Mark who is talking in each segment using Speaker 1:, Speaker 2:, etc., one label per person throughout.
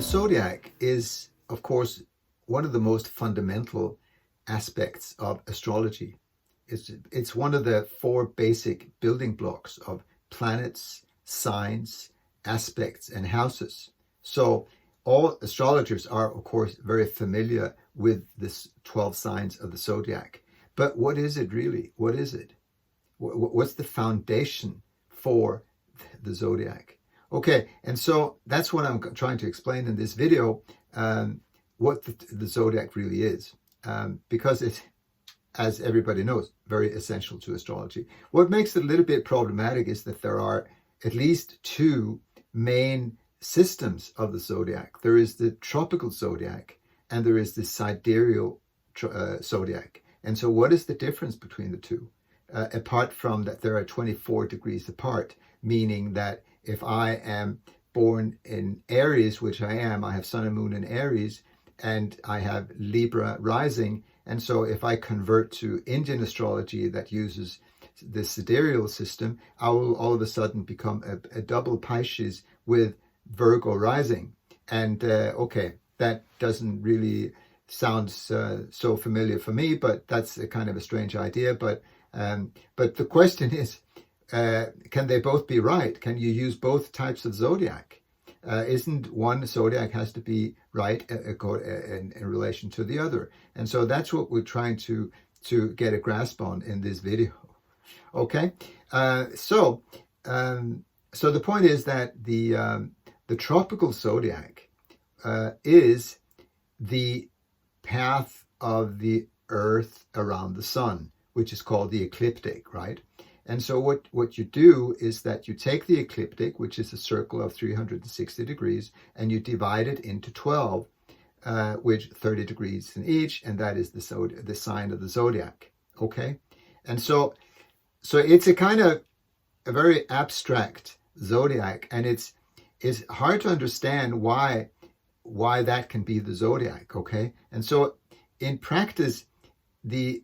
Speaker 1: zodiac is, of course, one of the most fundamental aspects of astrology. It's one of the four basic building blocks of planets, signs, aspects, and houses. So all astrologers are, of course, very familiar with this 12 signs of the zodiac. But what is it really? What is it? What's the foundation for the zodiac? Okay, and so that's what I'm trying to explain in this video, what the zodiac really is, because it, as everybody knows, very essential to astrology. What makes it a little bit problematic is that there are at least two main systems of the zodiac. There is the tropical zodiac and there is the sidereal zodiac. And so what is the difference between the two? Apart from that there are 24 degrees apart, meaning that if I am born in Aries, which I am, I have Sun and Moon in Aries, and I have Libra rising. And so if I convert to Indian astrology that uses the sidereal system, I will all of a sudden become a double Pisces with Virgo rising. And okay, that doesn't really sound so familiar for me, but that's a kind of a strange idea. But the question is, can they both be right? Can you use both types of zodiac? Isn't one zodiac has to be right in relation to the other? And so that's what we're trying to get a grasp on in this video. Okay, so the point is that the tropical zodiac is the path of the Earth around the sun, which is called the ecliptic, right? And so what you do is that you take the ecliptic, which is a circle of 360 degrees, and you divide it into 12, which 30 degrees in each, and that is the sign of the zodiac, okay? And so it's a kind of a very abstract zodiac, and it's hard to understand why that can be the zodiac, okay? And so in practice, the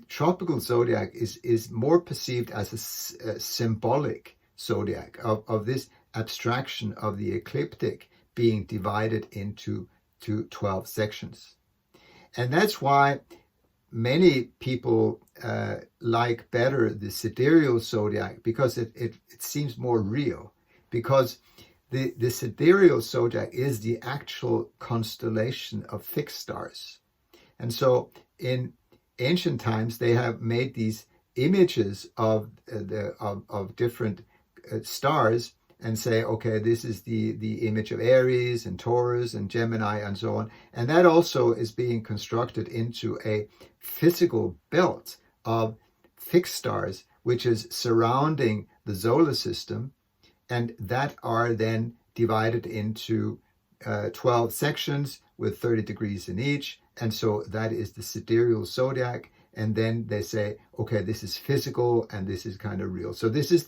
Speaker 1: tropical zodiac is more perceived as a symbolic zodiac of this abstraction of the ecliptic being divided into 12 sections. And that's why many people like better the sidereal zodiac, because it seems more real, because the sidereal zodiac is the actual constellation of fixed stars. And so in ancient times, they have made these images of different stars and say, okay, this is the image of Aries and Taurus and Gemini and so on. And that also is being constructed into a physical belt of fixed stars, which is surrounding the solar system, and that are then divided into 12 sections with 30 degrees in each. And so that is the sidereal zodiac. And then they say, okay, this is physical and this is kind of real. So this is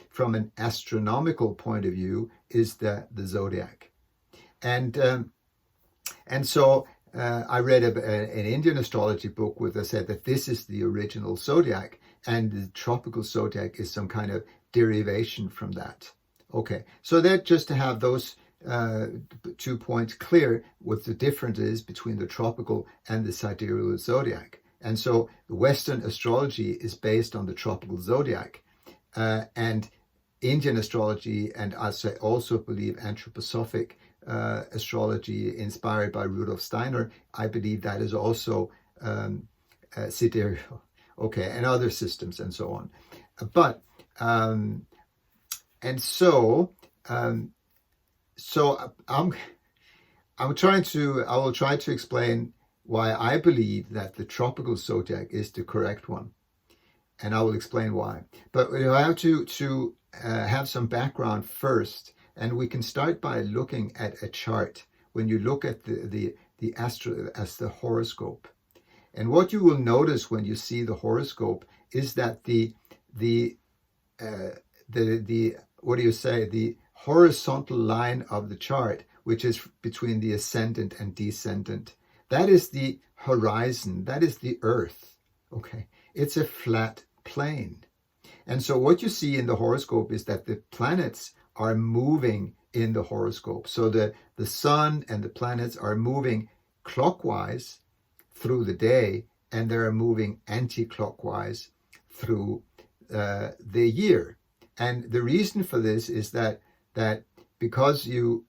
Speaker 1: from an astronomical point of view, is the zodiac. And so I read an Indian astrology book where they said that this is the original zodiac and the tropical zodiac is some kind of derivation from that. Okay, so that just to have those 2 points clear what the difference is between the tropical and the sidereal zodiac. And so Western astrology is based on the tropical zodiac, and Indian astrology, and I also believe anthroposophic astrology inspired by Rudolf Steiner, I believe that is also sidereal, okay, and other systems and so on. But and so I will try to explain why I believe that the tropical zodiac is the correct one, and I will explain why. But I have to have some background first, and we can start by looking at a chart. When you look at the horoscope, and what you will notice when you see the horoscope is that the horizontal line of the chart, which is between the ascendant and descendant, that is the horizon, that is the Earth, okay? It's a flat plane. And so what you see in the horoscope is that the planets are moving in the horoscope. So the sun and the planets are moving clockwise through the day, and they're moving anti-clockwise through the year. And the reason for this is that because you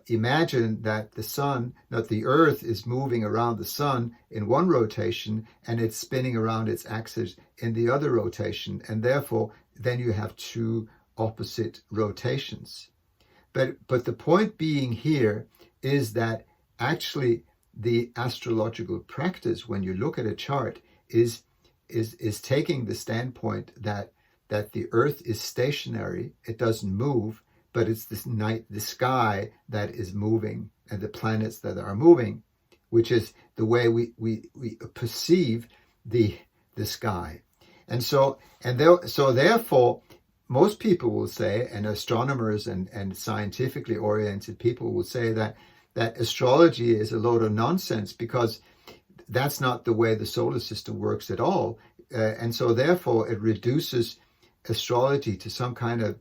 Speaker 1: imagine that the Earth is moving around the sun in one rotation and it's spinning around its axis in the other rotation, and therefore then you have two opposite rotations. But the point being here is that actually the astrological practice, when you look at a chart, is taking the standpoint that the Earth is stationary, it doesn't move, but it's the sky that is moving and the planets that are moving, which is the way we perceive the sky. And so therefore, most people will say, and astronomers and scientifically oriented people will say that astrology is a load of nonsense, because that's not the way the solar system works at all. And so therefore it reduces astrology to some kind of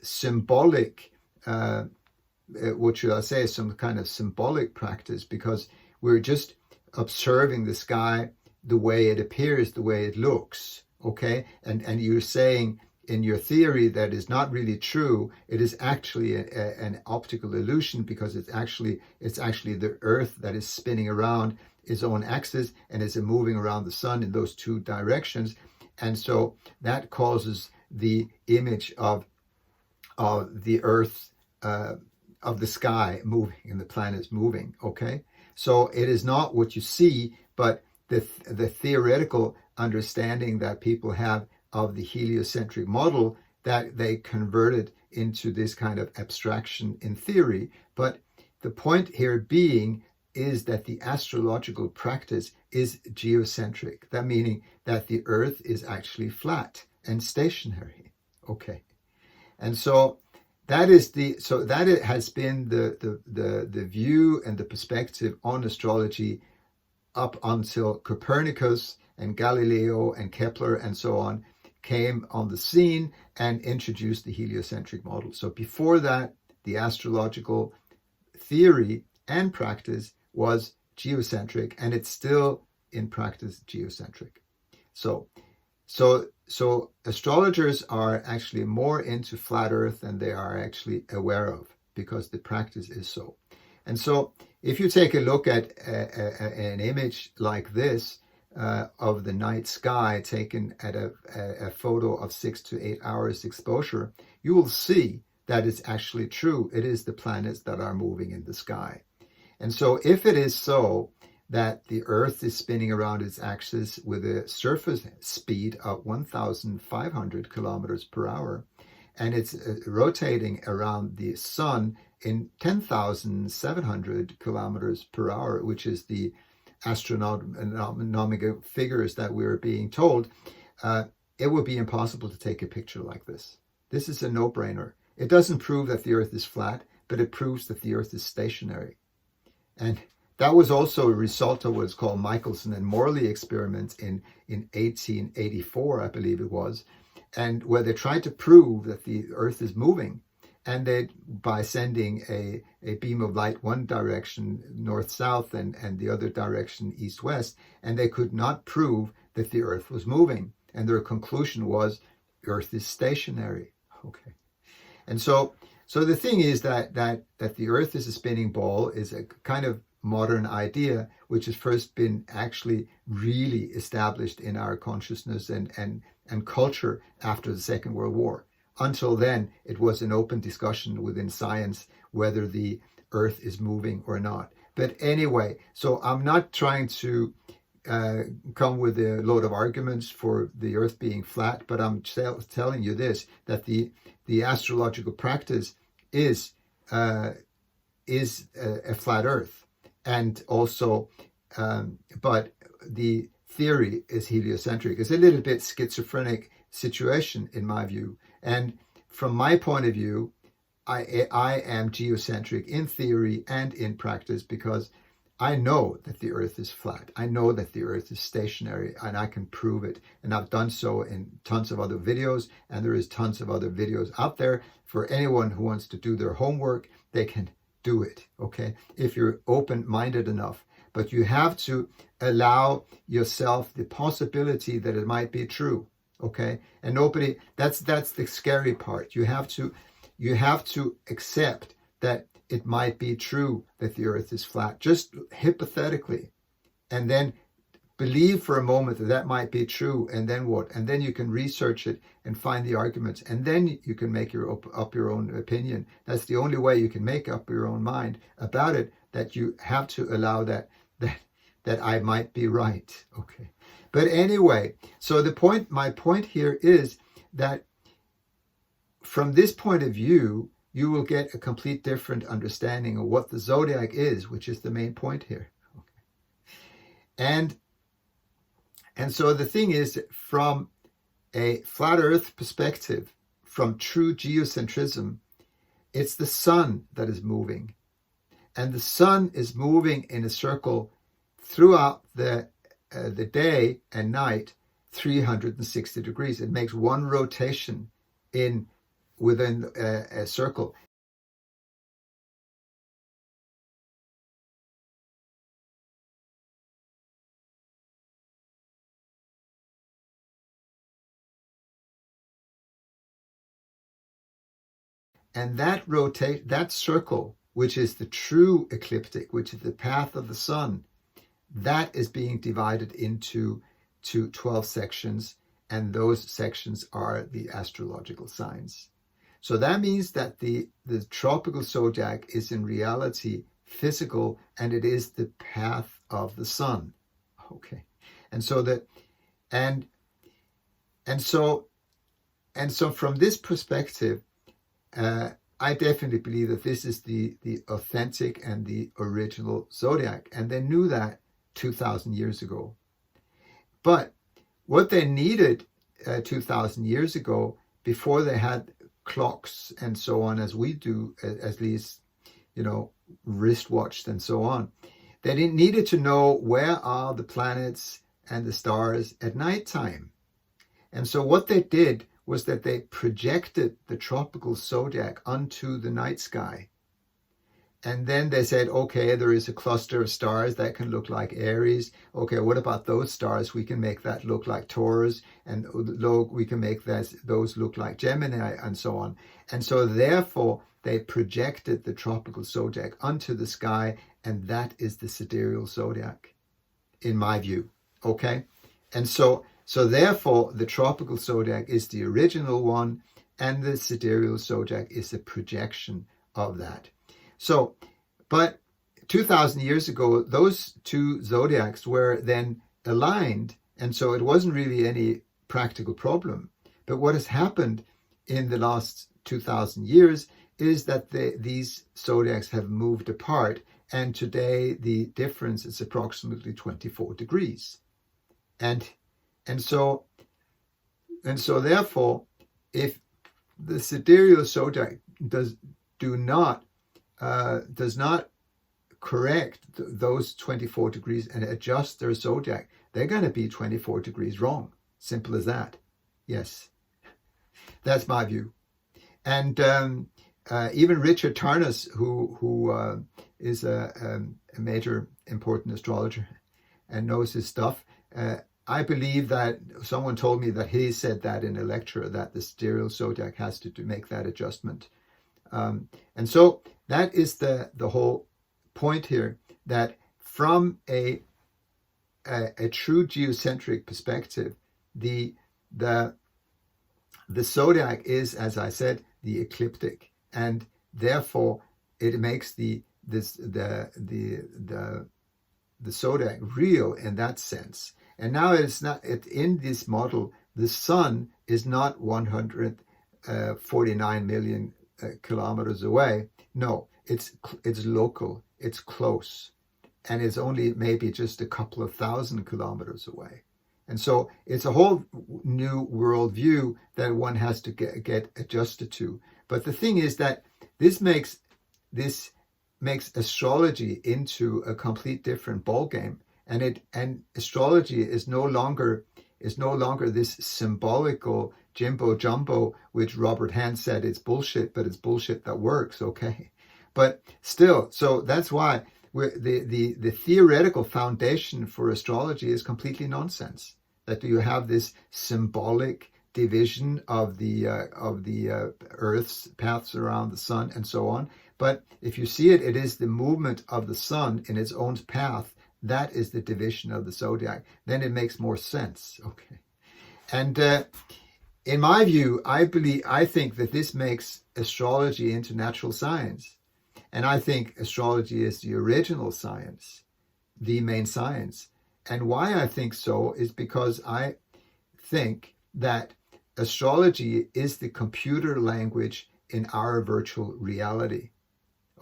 Speaker 1: symbolic, what should I say, some kind of symbolic practice, because we're just observing the sky the way it appears, the way it looks, okay? And you're saying in your theory that is not really true. It is actually an optical illusion, because it's actually the Earth that is spinning around its own axis and is moving around the sun in those two directions. And so that causes the image of the Earth, of the sky moving and the planets moving, okay? So it is not what you see, but the theoretical understanding that people have of the heliocentric model, that they converted into this kind of abstraction in theory. But the point here being is that the astrological practice is geocentric. That meaning that the Earth is actually flat and stationary. Okay. And so that has been the view and the perspective on astrology up until Copernicus and Galileo and Kepler and so on came on the scene and introduced the heliocentric model. So before that, the astrological theory and practice was geocentric, and it's still in practice geocentric. So astrologers are actually more into flat Earth than they are actually aware of, because the practice is so. And so if you take a look at an image like this of the night sky taken at a photo of 6 to 8 hours exposure, you will see that it's actually true. It is the planets that are moving in the sky. And so if it is so that the Earth is spinning around its axis with a surface speed of 1,500 kilometers per hour, and it's rotating around the sun in 10,700 kilometers per hour, which is the astronomical figures that we're being told, it would be impossible to take a picture like this. This is a no-brainer. It doesn't prove that the Earth is flat, but it proves that the Earth is stationary. And that was also a result of what's called Michelson and Morley experiments in 1884, I believe it was, and where they tried to prove that the Earth is moving, and they by sending a beam of light one direction north-south and the other direction east-west, and they could not prove that the Earth was moving. And their conclusion was Earth is stationary. Okay, and so the thing is that the Earth is a spinning ball is a kind of modern idea, which has first been actually really established in our consciousness and culture after the Second World War. Until then, it was an open discussion within science whether the Earth is moving or not. But anyway, so I'm not trying to come with a load of arguments for the Earth being flat, but I'm telling you this, that the astrological practice is a flat Earth. And also, but the theory is heliocentric. It's a little bit schizophrenic situation in my view. And from my point of view, I am geocentric in theory and in practice, because I know that the earth is flat. I know that the earth is stationary, and I can prove it. And I've done so in tons of other videos, and there is tons of other videos out there for anyone who wants to do their homework. They can do it, okay, if you're open-minded enough. But you have to allow yourself the possibility that it might be true, okay? And nobody, that's the scary part. You have to accept that it might be true that the earth is flat, just hypothetically, and then believe for a moment that that might be true, and then what? And then you can research it and find the arguments, and then you can make up your own opinion. That's the only way you can make up your own mind about it, that you have to allow that I might be right, okay? But anyway, so my point here is that from this point of view, you will get a complete different understanding of what the zodiac is, which is the main point here. Okay. And so the thing is, from a flat earth perspective, from true geocentrism, it's the sun that is moving. And the sun is moving in a circle throughout the day and night, 360 degrees. It makes one rotation within a circle. And that circle, which is the true ecliptic, which is the path of the sun, that is being divided into 12 sections, and those sections are the astrological signs. So that means that the tropical zodiac is in reality physical, and it is the path of the sun. Okay. And so from this perspective, I definitely believe that this is the authentic and the original zodiac, and they knew that 2,000 years ago. But what they needed 2,000 years ago, before they had clocks and so on, as we do, at least, wristwatched and so on, they needed to know where are the planets and the stars at nighttime. And so what they did was that they projected the tropical zodiac onto the night sky. And then they said, okay, there is a cluster of stars that can look like Aries. Okay, what about those stars? We can make that look like Taurus, and we can make those look like Gemini, and so on. And so therefore, they projected the tropical zodiac onto the sky, and that is the sidereal zodiac, in my view. Okay? And so therefore, the tropical zodiac is the original one, and the sidereal zodiac is a projection of that. So, but 2,000 years ago, those two zodiacs were then aligned, and so it wasn't really any practical problem. But what has happened in the last 2,000 years is that these zodiacs have moved apart, and today the difference is approximately 24 degrees. And so therefore, if the sidereal zodiac does not correct those 24 degrees and adjust their zodiac, they're going to be 24 degrees wrong. Simple as that. Yes, that's my view. And even Richard Tarnas, who is a major important astrologer and knows his stuff, I believe that someone told me that he said that in a lecture, that the sidereal zodiac has to make that adjustment. And so that is the whole point here, that from a true geocentric perspective, the zodiac is, as I said, the ecliptic, and therefore it makes the zodiac real in that sense. And now in this model, the sun is not 149 million kilometers away. No, it's local, it's close, and it's only maybe just a couple of thousand kilometers away. And so it's a whole new worldview that one has to get adjusted to. But the thing is that this makes this makes astrology into a complete different ballgame. And astrology is no longer this symbolical jimbo jumbo, which Robert Hahn said it's bullshit, but it's bullshit that works, okay? But still, so that's why the theoretical foundation for astrology is completely nonsense. That you have this symbolic division of the Earth's paths around the sun and so on. But if you see it, it is the movement of the sun in its own path. That is the division of the zodiac. Then it makes more sense. Okay. And in my view, I think that this makes astrology into natural science. And I think astrology is the original science, the main science. And why I think so is because I think that astrology is the computer language in our virtual reality.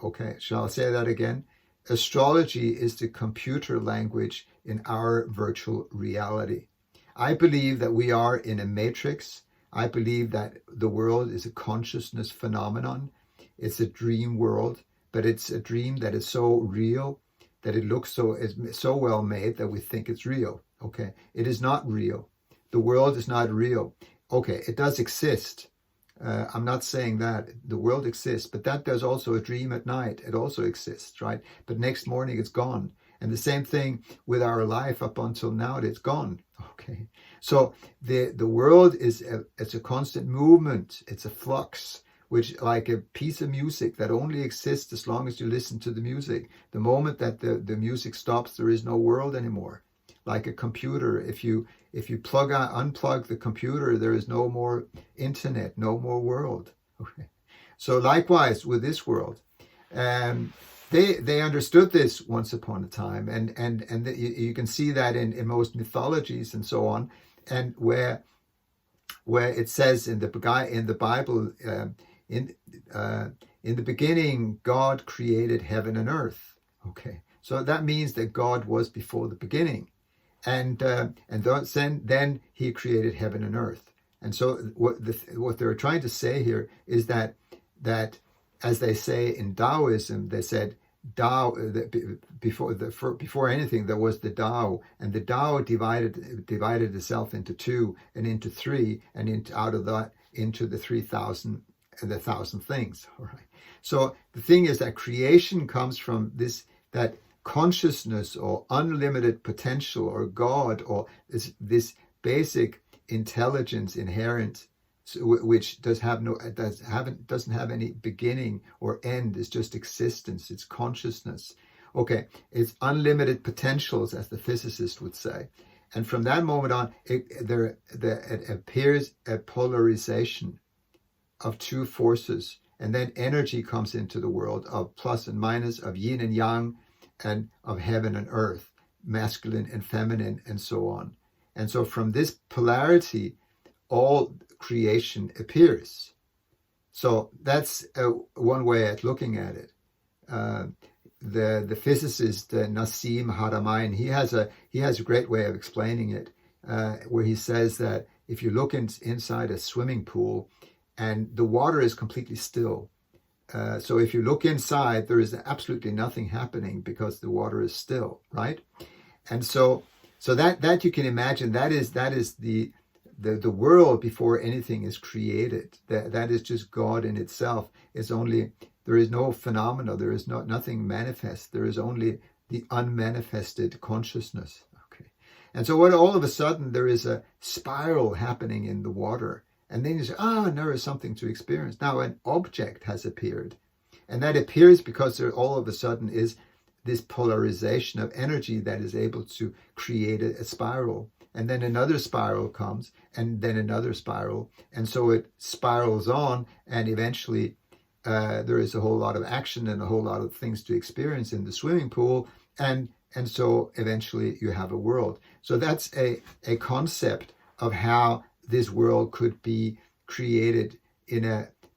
Speaker 1: Okay, shall I say that again? Astrology is the computer language in our virtual reality. I believe that we are in a matrix. I believe that the world is a consciousness phenomenon. It's a dream world, but it's a dream that is so real that it looks so well made that we think it's real. Okay, it is not real. The world is not real. Okay, it does exist. I'm not saying that the world exists, but that there's also a dream at night. It also exists, right? But next morning it's gone. And the same thing with our life up until now, it's gone. Okay, so the world it's a constant movement. It's a flux, which like a piece of music that only exists as long as you listen to the music. The moment that the music stops, there is no world anymore. Like a computer, if you unplug the computer, there is no more internet, no more world. Okay. So likewise with this world, they understood this once upon a time, and you can see that in most mythologies and so on, and where it says in the Bible, in the beginning God created heaven and earth. Okay, so that means that God was before the beginning. And then he created heaven and earth. And so what they're trying to say here is that as they say in Taoism, they said Tao before anything there was the Tao, and the Tao divided itself into two and into three, and out of that into the 3,000 and the 1,000 things. All right. So the thing is that creation comes from that consciousness or unlimited potential or God or this basic intelligence inherent, which doesn't have any beginning or end. It's just existence. It's consciousness. Okay, it's unlimited potentials, as the physicist would say. And from that moment on, it appears a polarization of two forces, and then energy comes into the world of plus and minus, of yin and yang, and of heaven and earth, masculine and feminine, and so on. And so from this polarity, all creation appears. So that's one way at looking at it. The physicist Nassim Haramein, he has a great way of explaining it, where he says that if you look inside a swimming pool and the water is completely still, so if you look inside, there is absolutely nothing happening because the water is still, right? And so that you can imagine, that is the world before anything is created. That is just God in itself. There is no phenomena. There is nothing manifest. There is only the unmanifested consciousness. Okay. And so when all of a sudden there is a spiral happening in the water, and then you say, there is something to experience. Now an object has appeared. And that appears because there all of a sudden is this polarization of energy that is able to create a spiral. And then another spiral comes, and then another spiral. And so it spirals on, and eventually there is a whole lot of action and a whole lot of things to experience in the swimming pool. And so eventually you have a world. So that's a concept of how this world could be created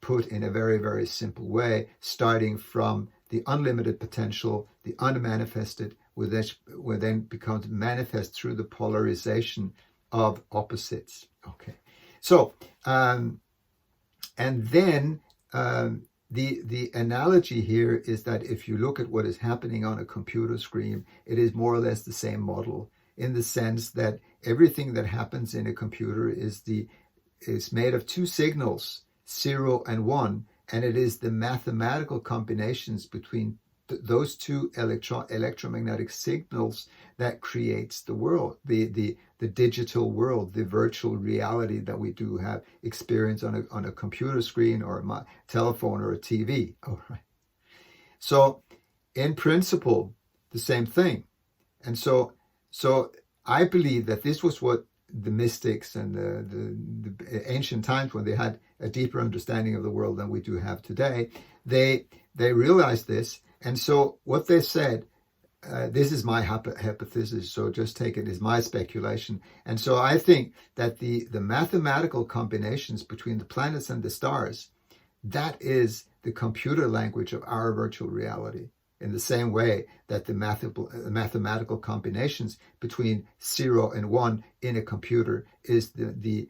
Speaker 1: put in a very, very simple way, starting from the unlimited potential, the unmanifested, which then becomes manifest through the polarization of opposites. Okay, so and then the analogy here is that if you look at what is happening on a computer screen, it is more or less the same model, in the sense that everything that happens in a computer is made of two signals, 0 and 1, and it is the mathematical combinations between those two electromagnetic signals that creates the world, the digital world, the virtual reality that we do have experience on a computer screen or a telephone or a TV. All right. So in principle, the same thing. And so I believe that this was what the mystics and the ancient times, when they had a deeper understanding of the world than we do have today, they realized this. And so what they said, this is my hypothesis, so just take it as my speculation. And so I think that the mathematical combinations between the planets and the stars, that is the computer language of our virtual reality, in the same way that the mathematical combinations between 0 and 1 in a computer is the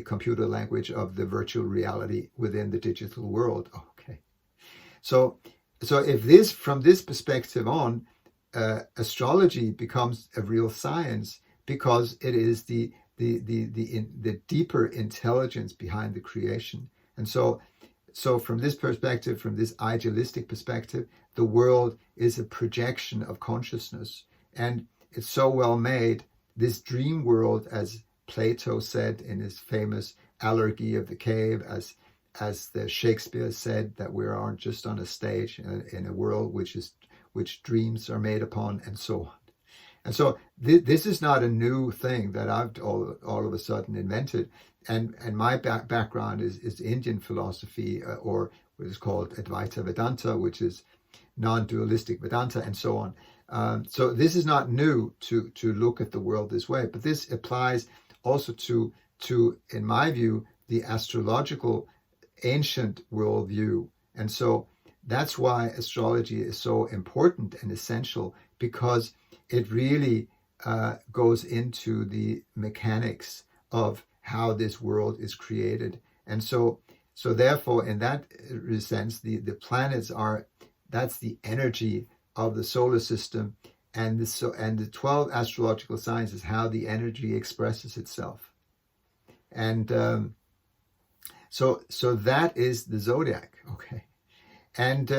Speaker 1: computer language of the virtual reality within the digital world. Okay. So if this, from this perspective on, astrology becomes a real science, because it is the deeper intelligence behind the creation. And so from this perspective, from this idealistic perspective, the world is a projection of consciousness, and it's so well made. This dream world, as Plato said in his famous Allergy of the Cave, as the Shakespeare said, that we aren't just on a stage in a world which dreams are made upon, and so on. And so this is not a new thing that I've all of a sudden invented. And my background is Indian philosophy, or what is called Advaita Vedanta, which is non-dualistic Vedanta, and so on. So this is not new to look at the world this way, but this applies also to, in my view, the astrological ancient worldview. And so that's why astrology is so important and essential, because it really goes into the mechanics of how this world is created. And so therefore, in that sense, the planets are, that's the energy of the solar system, and the 12 astrological signs is how the energy expresses itself. And so that is the zodiac. Okay. And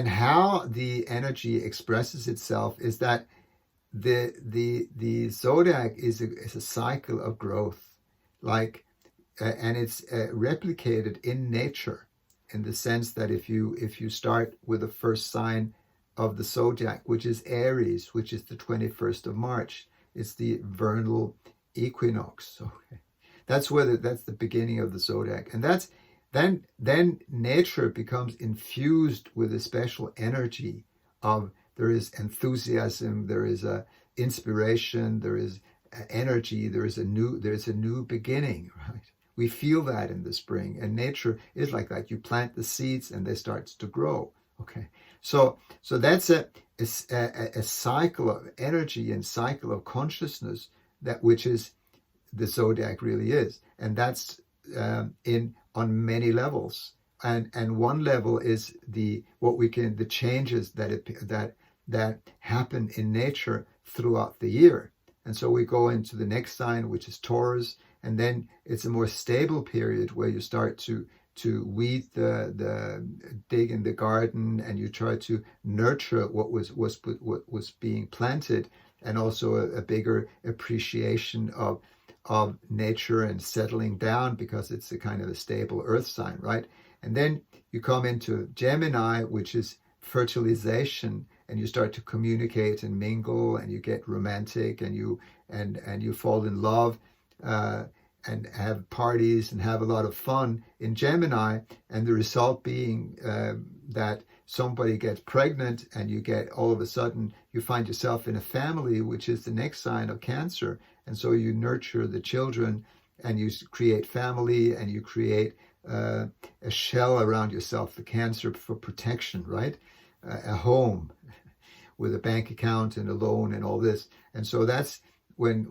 Speaker 1: how the energy expresses itself is that the zodiac is a cycle of growth, like, and it's replicated in nature, in the sense that if you start with the first sign of the zodiac, which is Aries, which is the 21st of March, it's the vernal equinox. Okay, that's the beginning of the zodiac, and that's then nature becomes infused with a special energy of, there is enthusiasm, there is a inspiration, there is energy, there is a new beginning, right? We feel that in the spring, and nature is like that. You plant the seeds and they start to grow. Okay, so that's a cycle of energy and cycle of consciousness, that which is the zodiac really is, and that's on many levels. And one level is the changes that happen in nature throughout the year. And so we go into the next sign, which is Taurus, and then it's a more stable period where you start to weed dig in the garden, and you try to nurture what was being planted, and also a bigger appreciation of nature and settling down, because it's a kind of a stable earth sign, right? And then you come into Gemini, which is fertilization, and you start to communicate and mingle, and you get romantic, and you fall in love, and have parties and have a lot of fun in Gemini, and the result being that somebody gets pregnant, and you get, all of a sudden you find yourself in a family, which is the next sign of Cancer. And so you nurture the children, and you create family, and you create a shell around yourself, the Cancer, for protection, right? A home with a bank account and a loan and all this. And so that's when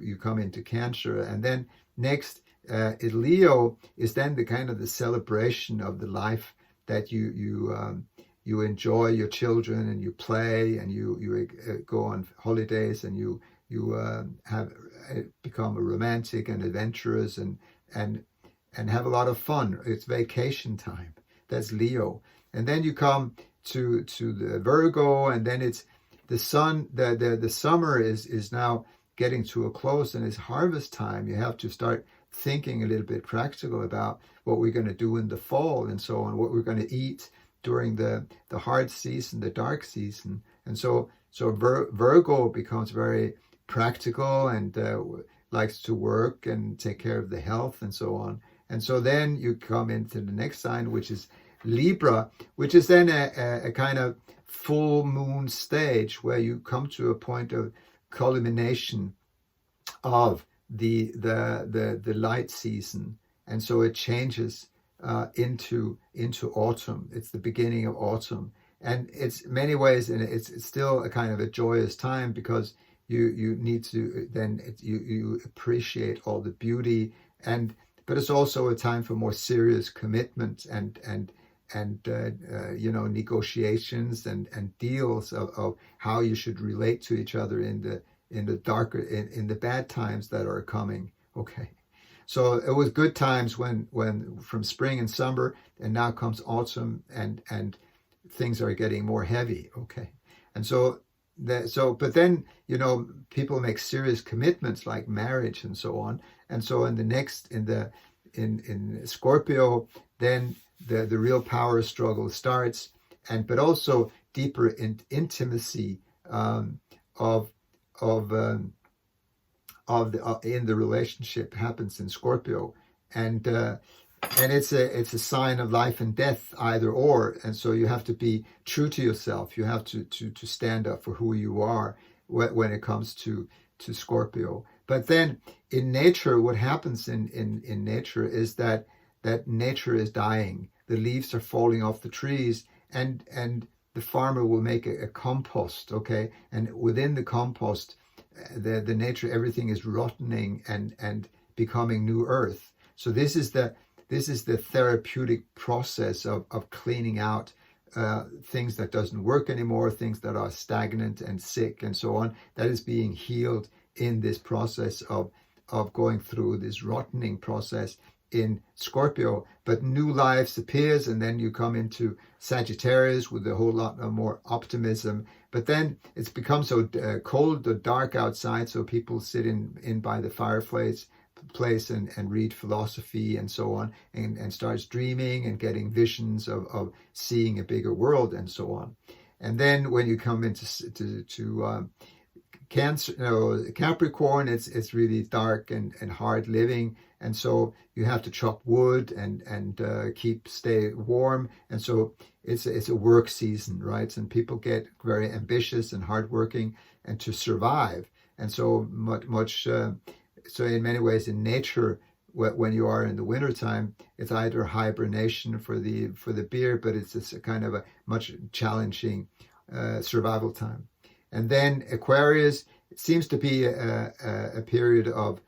Speaker 1: you come into Cancer. And then next Leo is then the kind of the celebration of the life that you enjoy your children, and you play, and you go on holidays, and you have become a romantic and adventurous, and have a lot of fun. It's vacation time. That's Leo. And then you come to the Virgo, and then it's the sun. The summer is now getting to a close, and it's harvest time. You have to start thinking a little bit practical about what we're going to do in the fall, and so on, what we're going to eat during the hard season, the dark season. And so Virgo becomes very practical, and likes to work and take care of the health and so on. And so then you come into the next sign, which is Libra, which is then a kind of full moon stage where you come to a point of culmination of the light season. And so it changes into autumn. It's the beginning of autumn, and it's many ways, and it's still a kind of a joyous time, because you need to then you appreciate all the beauty, but it's also a time for more serious commitment and negotiations and deals of how you should relate to each other in the darker, in the bad times that are coming. Okay. So it was good times when from spring and summer, and now comes autumn, and things are getting more heavy. Okay. And but then, people make serious commitments like marriage and so on. And so in Scorpio, then the real power struggle starts, but also deeper intimacy in the relationship happens in Scorpio, and it's a sign of life and death, either or. And so you have to be true to yourself. You have to stand up for who you are when it comes to Scorpio. But then in nature, what happens in nature is that nature is dying. The leaves are falling off the trees, and the farmer will make a compost. Okay, and within the compost, the nature, everything is rotting and becoming new earth. So this is the therapeutic process of cleaning out things that doesn't work anymore, things that are stagnant and sick and so on. That is being healed in this process of going through this rotting process in Scorpio. But new life appears, and then you come into Sagittarius with a whole lot of more optimism. But then it's become so cold or dark outside, so people sit in by the fireplace and read philosophy and so on, and starts dreaming and getting visions of seeing a bigger world and so on. And then when you come into Capricorn, it's really dark and hard living, and so you have to chop wood and stay warm, and so it's a work season, right? And people get very ambitious and hardworking and to survive, and so much. So in many ways, in nature, when you are in the wintertime, it's either hibernation for the beer, but it's a kind of a much challenging survival time. And then Aquarius, it seems to be a period of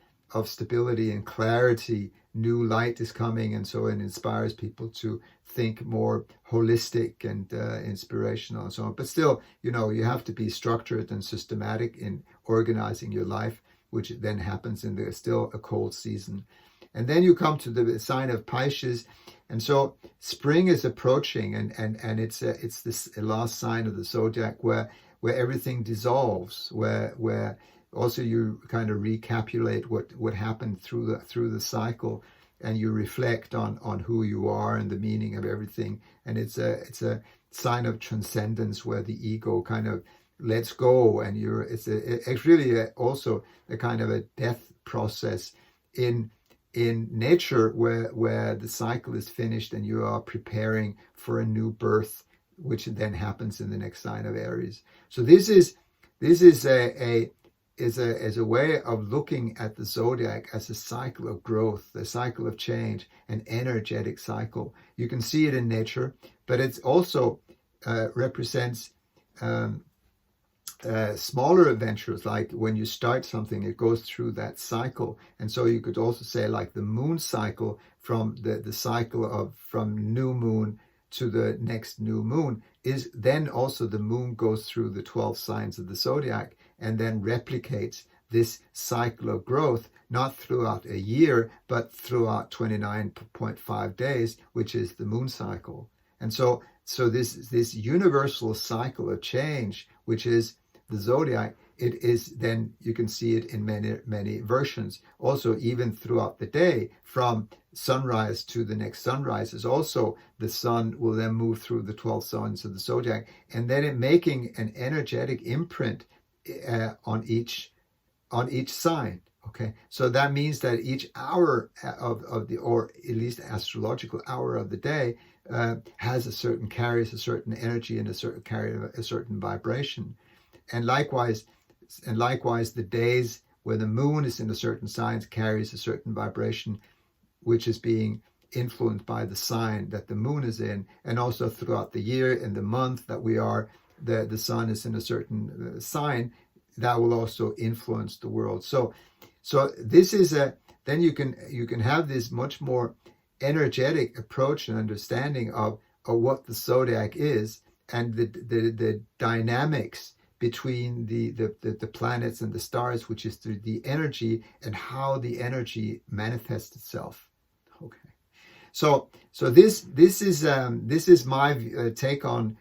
Speaker 1: stability and clarity. New light is coming, and so it inspires people to think more holistic and inspirational and so on. But still, you have to be structured and systematic in organizing your life, which then happens in still a cold season. And then you come to the sign of Pisces, and so spring is approaching, and it's this last sign of the zodiac where everything dissolves, where also you kind of recapitulate what happened through the cycle, and you reflect on who you are and the meaning of everything. And it's a sign of transcendence where the ego kind of lets go, and it's really also a kind of a death process in nature where the cycle is finished and you are preparing for a new birth, which then happens in the next sign of Aries. So this is a way of looking at the zodiac as a cycle of growth, a cycle of change, an energetic cycle. You can see it in nature, but it also represents smaller adventures, like when you start something, it goes through that cycle. And so you could also say like the moon cycle, from the cycle of from new moon to the next new moon, is then also the moon goes through the 12 signs of the zodiac and then replicates this cycle of growth, not throughout a year, but throughout 29.5 days, which is the moon cycle. And so this universal cycle of change, which is the zodiac, it is then, you can see it in many versions. Also, even throughout the day, from sunrise to the next sunrise, is also the sun will then move through the 12 signs of the zodiac, and then it making an energetic imprint on each sign. Okay, so that means that each hour of the, or at least astrological hour of the day, carries a certain energy and carry a certain vibration. And likewise, the days where the moon is in a certain sign carries a certain vibration, which is being influenced by the sign that the moon is in. And also throughout the year, in the month that we are, the sun is in a certain sign, that will also influence the world. So this is then you can have this much more energetic approach and understanding of what the zodiac is, and the dynamics between the planets and the stars, which is through the energy and how the energy manifests itself. Okay, so this is my take on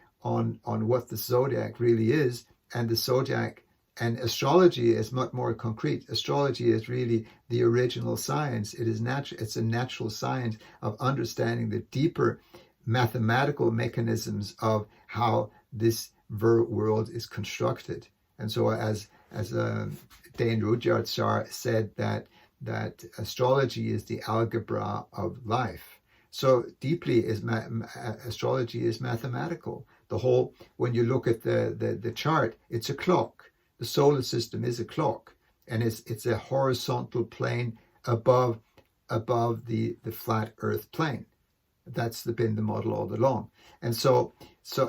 Speaker 1: what the zodiac really is. And the zodiac and astrology is much more concrete. Astrology is really the original science. It is natural. It's a natural science of understanding the deeper mathematical mechanisms of how this world is constructed. And so, as Dane Rudyard said, that astrology is the algebra of life. So deeply is astrology is mathematical. The whole, when you look at the chart, it's a clock. The solar system is a clock, and it's a horizontal plane above the flat Earth plane. That's been the model all along. And so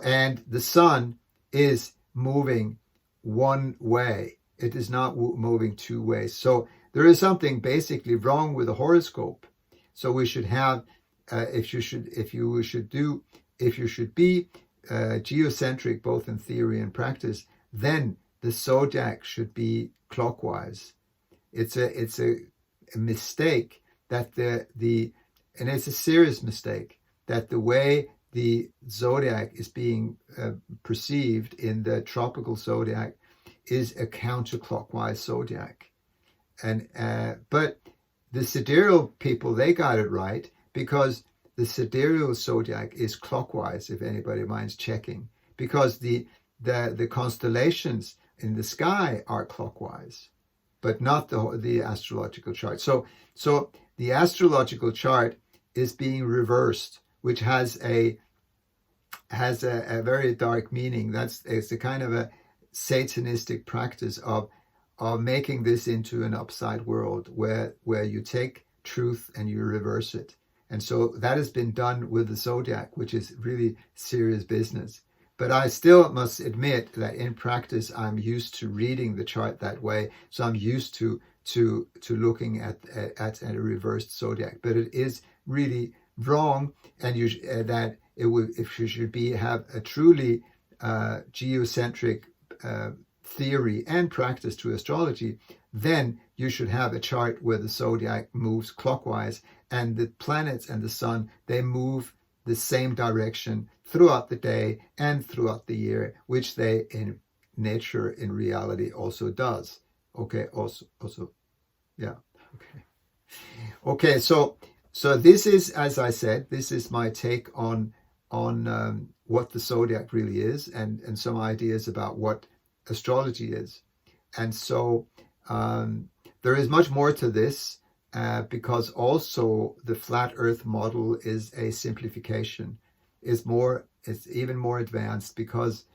Speaker 1: and the sun is moving one way. It is not moving two ways. So there is something basically wrong with the horoscope. So we should have, if you should be geocentric both in theory and practice, then the zodiac should be clockwise. It's a mistake that and it's a serious mistake that the way the zodiac is being perceived in the tropical zodiac is a counterclockwise zodiac. And but the sidereal people, they got it right, because the sidereal zodiac is clockwise, if anybody minds checking, because the constellations in the sky are clockwise, but not the astrological chart. So the astrological chart is being reversed, which has a very dark meaning. It's a kind of a satanistic practice of making this into an upside world where you take truth and you reverse it. And so that has been done with the zodiac, which is really serious business. But I still must admit that in practice, I'm used to reading the chart that way. So I'm used to looking at a reversed zodiac. But it is really wrong, and if you should have a truly geocentric theory and practice to astrology, then you should have a chart where the zodiac moves clockwise, and the planets and the sun, they move the same direction throughout the day and throughout the year, which they in nature, in reality, also does. Okay, also, yeah. Okay, so this is, as I said, this is my take on what the zodiac really is, and some ideas about what astrology is. And so there is much more to this, because also the flat Earth model is a simplification. It's even more advanced, because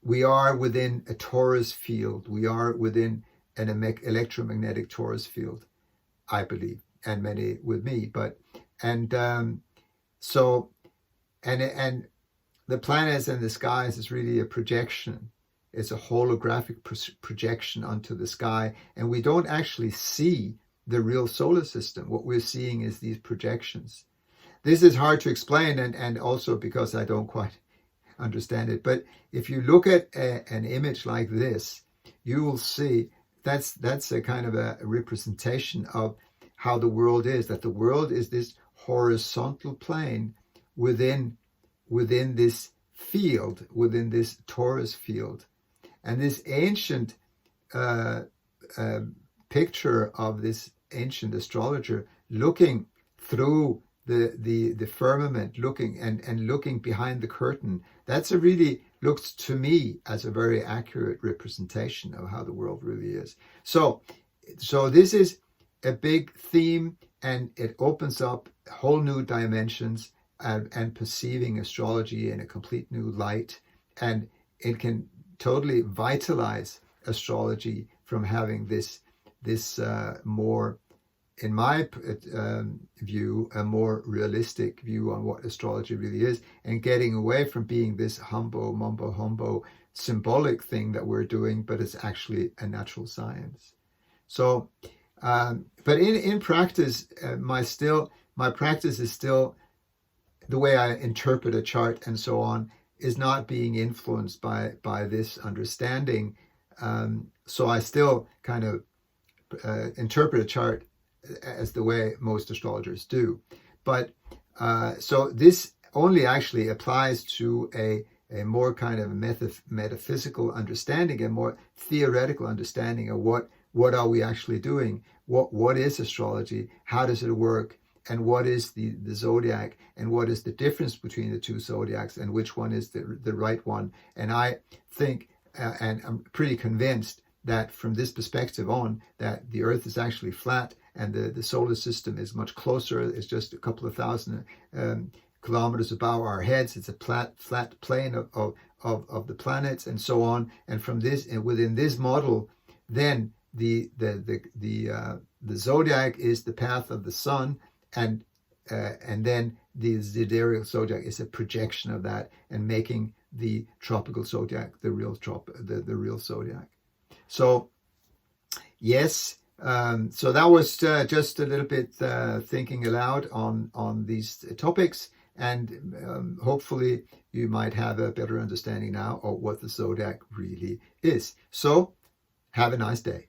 Speaker 1: we are within a torus field. We are within an electromagnetic torus field, I believe, and many with me. And the planets and the skies is really a projection. it's a holographic projection onto the sky, and we don't actually see the real solar system. What we're seeing is these projections. This is hard to explain, and also because I don't quite understand it. But if you look at an image like this, you will see that's a kind of a representation of how the world is, that the world is this horizontal plane within this field, within this torus field. And this ancient picture of this ancient astrologer looking through the firmament, looking behind the curtain, that's a really looks to me as a very accurate representation of how the world really is. So this is a big theme, and it opens up whole new dimensions and perceiving astrology in a complete new light, and it can totally vitalize astrology from having this more, in my view, a more realistic view on what astrology really is, and getting away from being this mumbo humbo symbolic thing that we're doing, but it's actually a natural science. So, but in practice, my practice is still, the way I interpret a chart and so on is not being influenced by this understanding. So I still kind of interpret a chart as the way most astrologers do. But so this only actually applies to a more kind of metaphysical understanding, a more theoretical understanding of what are we actually doing, what is astrology, how does it work, and what is the zodiac, and what is the difference between the two zodiacs, and which one is the right one. And I think, and I'm pretty convinced that from this perspective on, that the Earth is actually flat, and the solar system is much closer. It's just a couple of thousand kilometers above our heads. It's a flat plane of the planets and so on. And from this, and within this model, then the zodiac is the path of the sun, and then the sidereal zodiac is a projection of that, and making the tropical zodiac the real zodiac. So yes, so that was just a little bit thinking aloud on these topics, and hopefully you might have a better understanding now of what the zodiac really is. So have a nice day.